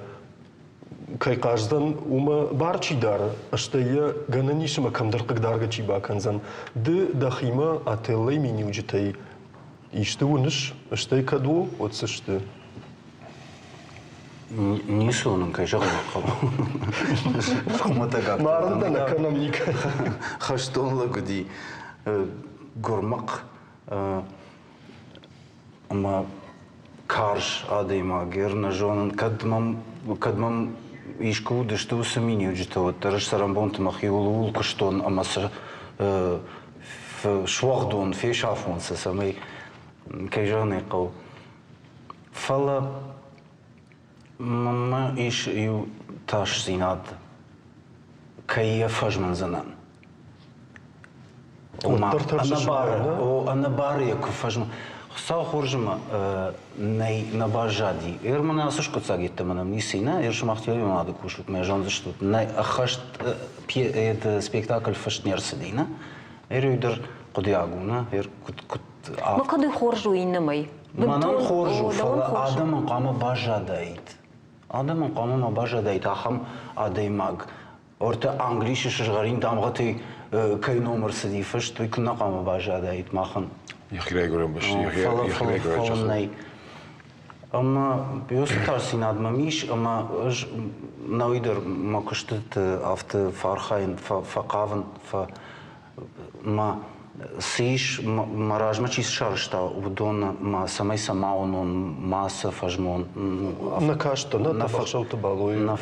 كي قاجدن وما بارشي دار أشتيا جننيش ما كم درق دارجة شيبا كنزن دخيمة أتلي ميني وجتاي يشتونش أشتي كدو وتسشت Нисунун кайжа калу. Коматага. Марында экономика. Хаштонла гуди гурмак ама карш адема герна жонан кадмам ишку дешту самини уджито вот тараш сарамбонт махиул куштон амаса швахдон фешафон сасамай кайжа не кал. Фала Мама иш ю таш зинад кая фажман занан. Анабар яку фажман. Сау хоржма най набажади. Ермана сушко цагите манам нисина, ершмахтиови мада кушут межан заштут. Най ахашт ед спектакль фаштнер седина. Ерюдер кодиагуна, кут. Ма кады хоржу иннамай. Манам хоржу, фала адаман қама бажадайт. Адаман қама бажадайт, ахам адаймаг. Орта англиши шажгарин тамғаты кай номер сиди фаш, той күнна қама бажадайт, махан. Яхирай көрем баш, яхирай көрем Фаланай. Ama biliyorsun adıma miş ama nauidir ma kuştut afte farhayn faqavn fa ma Сиш маражма чист шаршта удон ма самай самаунон маса фажмон На кашта, на тафашауты балуй, на.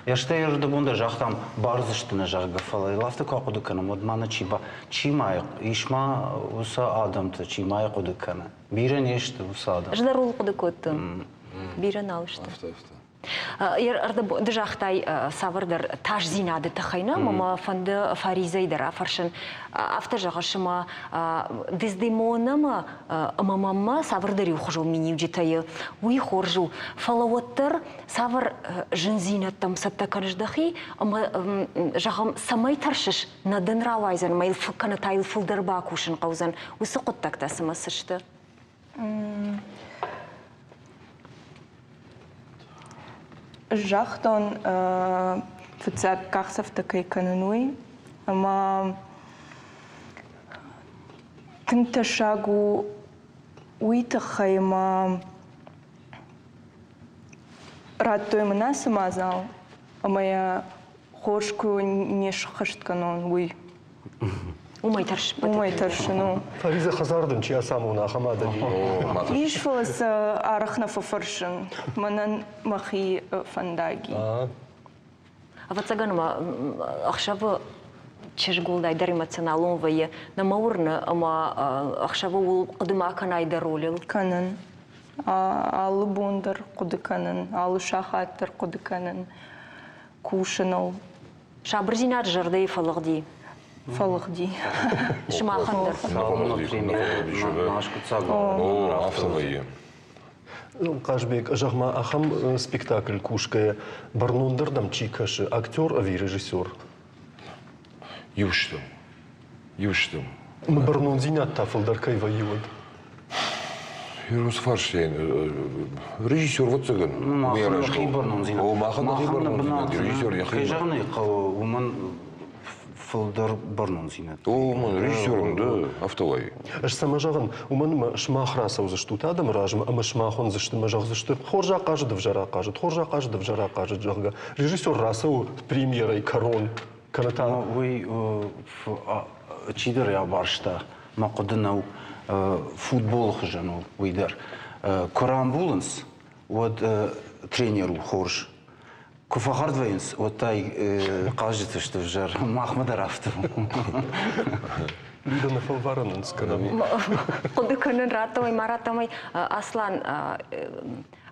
Я штейр да бунда жахтам барзыштына жага фалай лафта какудыкана модмана чиба чимай ишма уса адамты чимай кудыкана бирен ешти уса адам. Ждарул кудыкоттым. Бирен алышты. Дыжақтай савырдар таш зинады тахайна, мама фанды фаризайдар афаршын авто жағашыма дездемонама мамама савырдар юхжу мини уджитайы уй хоржу фалаваттар савыр жын зинаттам саттаканыждахи ама жағам самай таршыш надын равайзан майл фукканы тайл фылдар бакушын қаузан усы құттактасыма сышты. Жахтон фуцат кахсав такой канунуй, ама тынта шагу уитахайма рад той мана самазал, ама я хошку не шхаштканон уй. Умай тарш. Умай таршину. Фариза хазардын чия самуна хамада. Ишфалас арахна фафаршин, манан махи фандаги. Авацаганма ахшавы чешгулдай дар эмоционалун вае на маурны ама ахшавы ул кыдымакан айдаролил. Канан. Алы бундар кудыканын, алы шахаттар кудыканын, кушыныл. Шабыр зинат жырдай фалыгди. Фалыгди. Шмахандар. О, автовые. Кажбек, жағма ахам спектакль кушкая барнундырдам чикаши актер, ави режиссер. Юштым. Юштым. Мы барнундзинят тафылдар кайва юд. Юрус Фарштейн, режиссер вот цыган. Махана хибарнундзинат. О, махана хибарнундзинат, режиссер яхима. Кайжағны уман фылдар барнундзинат. О, ман режиссерым да, автовый. Аш сама жағын, уман шмахра сауза штутадам ражым, ама шмахон зашты мажақ зашты. Хоржа қажы дав жара қажыд, хоржа қажы дав жара қажыд жағға. Режиссер расау премьерой корон. Канатан. Уй чидер я баршта, мақыдынау футбол хыжану уйдар. Коран булынс, вот тренеру хорж. Куфахардвейнс, вот тай кажется, что жар Махмада Рафтов. Вида на фалваранын сканами. Кудыканын ратамай маратамай аслан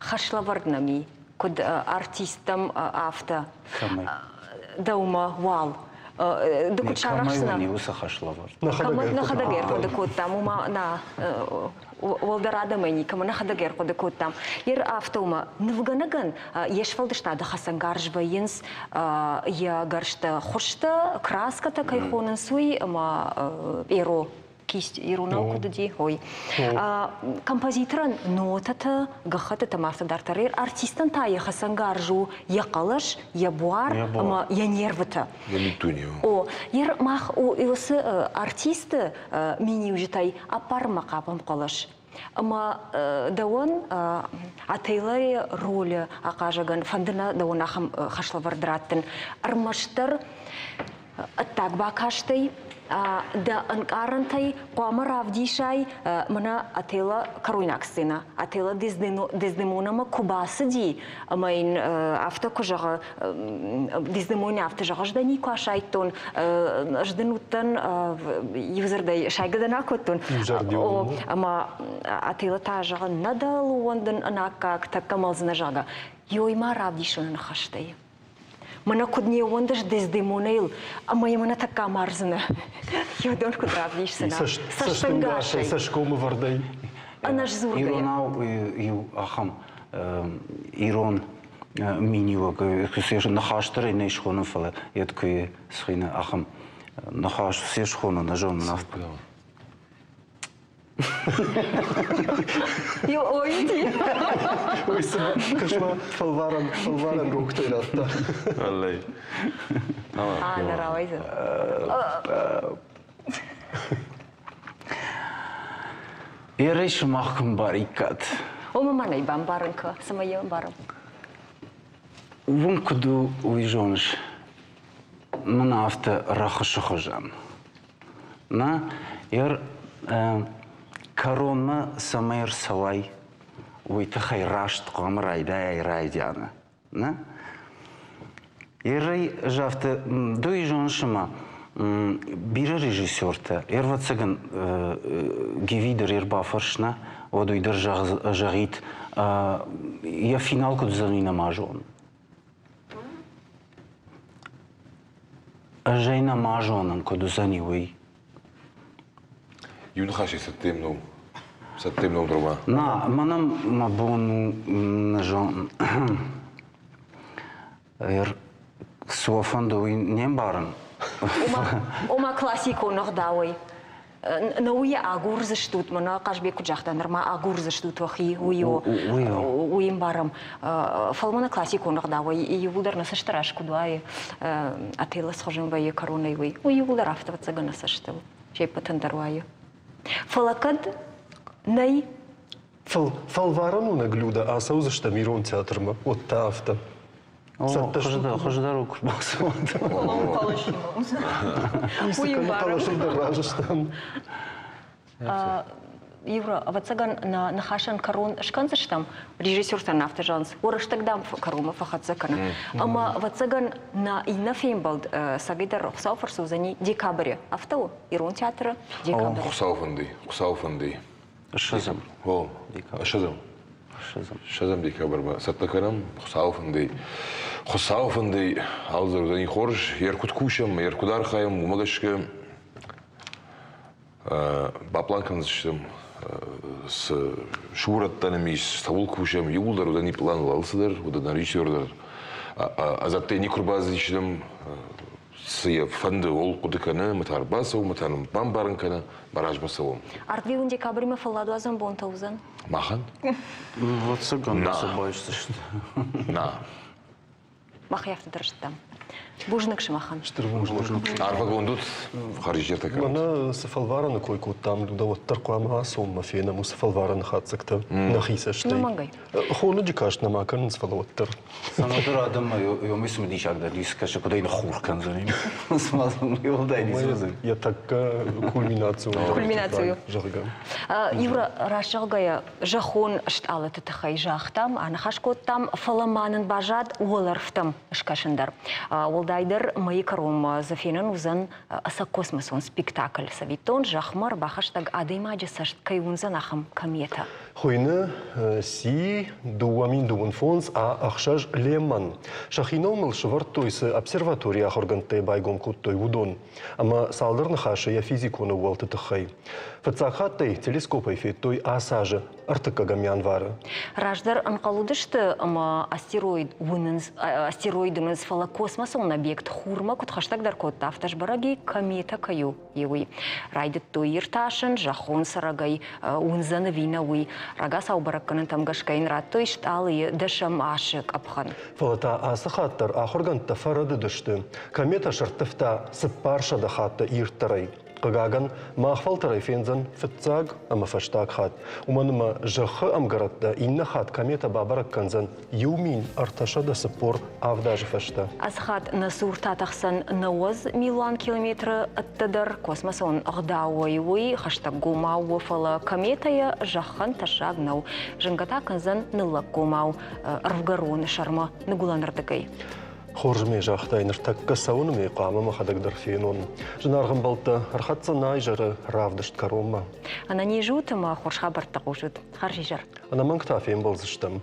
хашлаварднами куд артистам авто. Даума вал. Дукут шарашсына. Не уса хашлавар. На хадагер кудыкут там ума на Волдарадамайни, кама на хадагер кудыкут там. Ер автома нвганаган ешфалдышта да хасангарж ваенс я гаршта хошта краската кайхонын суй ама эро кисть ируна кудади ой. Композиторан нотата гахата тамарта дартарер артистан тая хасангаржу я калаш я буар ама я нервата. Я литунио. О, ер мах о илсы артисты мини ужитай апар макапам калаш. Ама дауан атайлари роли акажаган фандына дауан ахам хашлавардраттын армаштар аттак бакаштай да анкарантай қуамыр авдишай мына атела каруйнаксына атела дездемонама кубасы ди амайн авто кожаға дездемоны авто жаға ждани куашайтон ждынуттан юзердай шайгадан акоттон ама атела та жаға надал уандын анакак таккамалзына жага йойма равдишын хаштай Мана кудне ондаш дездемонейл, ама я мана така марзана. Я дон кудравдишсана. Саштынгашай, сашкомы вардай. Анаш зургая. Иронау ю ахам ирон минива, ксеш нахаштары не шхону фала. Я такой схина ахам нахаш все шхону нажон нафт. Ойди. Ойсы, кашма фалваран руктайлатта. Аллай. Наравайзы. Ереш махкым барикат. Ома манай бамбарынка, самая барым. Вон куду уйжонш. Мына авто рахышы хожам. На, коронма самайр савай. Уйты хайрашт қамыр айдяны. На? Ерай жавты дуйжоншыма бирі режиссерті. Ватсаган гевидер ербафаршна, одуйдыр жағит. Я финал куд занина мажон. Жайна мажонын куд занивый. Юн хаши саттемнул друга. На, манам мабону жон. Суафанду не баран. Ома классико нагдауи. Науя агур заштут, мана кажбеку жахтаныр, ма агур заштут вахи уим барам. Фалмана классико нагдауи, и удар на саштарашку дуай, атела схожим вай короной уи. Уи удар автоваться гана саштел. Чей патандарваю. Фалакад най. Фалварану наглюда, а саузашта мирон театрма, от та авто. Хождару кушбаксу. Юра, ватсаган на хашан корон шканзаштам режиссер нафтажанс. Ораш тогда корома фахатсакана. Ама ватсаган на ина феймбалд сагидар хсауфарсузани декабре. Автоу ирон театра декабре. Хсауфанды. Шазам. О, шазам. Шазам декабрба. Саттакарам Хусауфанды алзар зани хорж яркут кушам, яркудар хаям, умагашка бапланкан зачтам с шураттанами, с тавул кушам, юлдар удани план лалсадар, удадан ричердар. А затте не курбазичдам с фанды ол кудыкана, матарбасов, матарам бамбаранкана, баражбасовым. Артвиун декабрима фалладу азам бонтаузан. Махан? Вот саган собаешься что. На. Махаяфты дырыштам. Бужнык шимахан. Арфа гондут харижер такая. Мана сафалвараны койку там люда вот таркуама сумма фена му сафалвараны хатсакта нахиса штай. Намагай. Хону дикаш намакан сфалоттер. Санадыр адам йомисм дишагда дискаша кудайна хуркан за ним. Смазан йолдай дисозы. Я так кульминацию. Кульминацию. Жаргам. Юра рашалгая жахон шталы тытахай жахтам, а нахашкоттам фаламанын бажат уоларфтам шкашындар. Олдайдыр мои кором зафенен узан аса космосон спектакль савитон жахмар бахаштаг адаймаджи сашт кайунзан ахам камета. Хойны си дуамин дуун фонс а ахшаж леман. Шахино мыл швартойсы обсерватория хоргантай байгом куттой удон. Ама салдыр нахаша я физикону уалты тахай. Фацахаттай телескопай феттой асажа артыка гамян вары. Раждар анкалудышты ама астероидымыз фала космосон объект хурма кут хаштагдар кот авташ бараги камета каю евый. Райдет той ирташын жахон сарагай унзаны винауй. Рага саубаракканын тамгашкайын раттой шталы дашам ашык апхан. Фалата асахаттар ахорганта фарады дышты. Камета шартыфта сыппарша да хатта иртарай. Кагаган махфал тарайфензан фитцаг ама фаштаг хат. Уманыма жахы амгаратта инна хат камета бабаракканзан юмин арташа да сыппор авдажы фашта. Асхат насур татахсан науаз миллион километры аттадар космосон агдауайуй хаштаг гумау фала каметая жахан ташагнау. Жангата канзан нылак гумау рвгарон шарма нагуланардагай. Хоржме жахтайныр такка сауныме қамы махадагдар фенон. Жынарғын балта архатса найжары равдышт каромма. Ана не жутыма хоршха барта қошут. Харжижар. Ана маңкта фен болзыштым.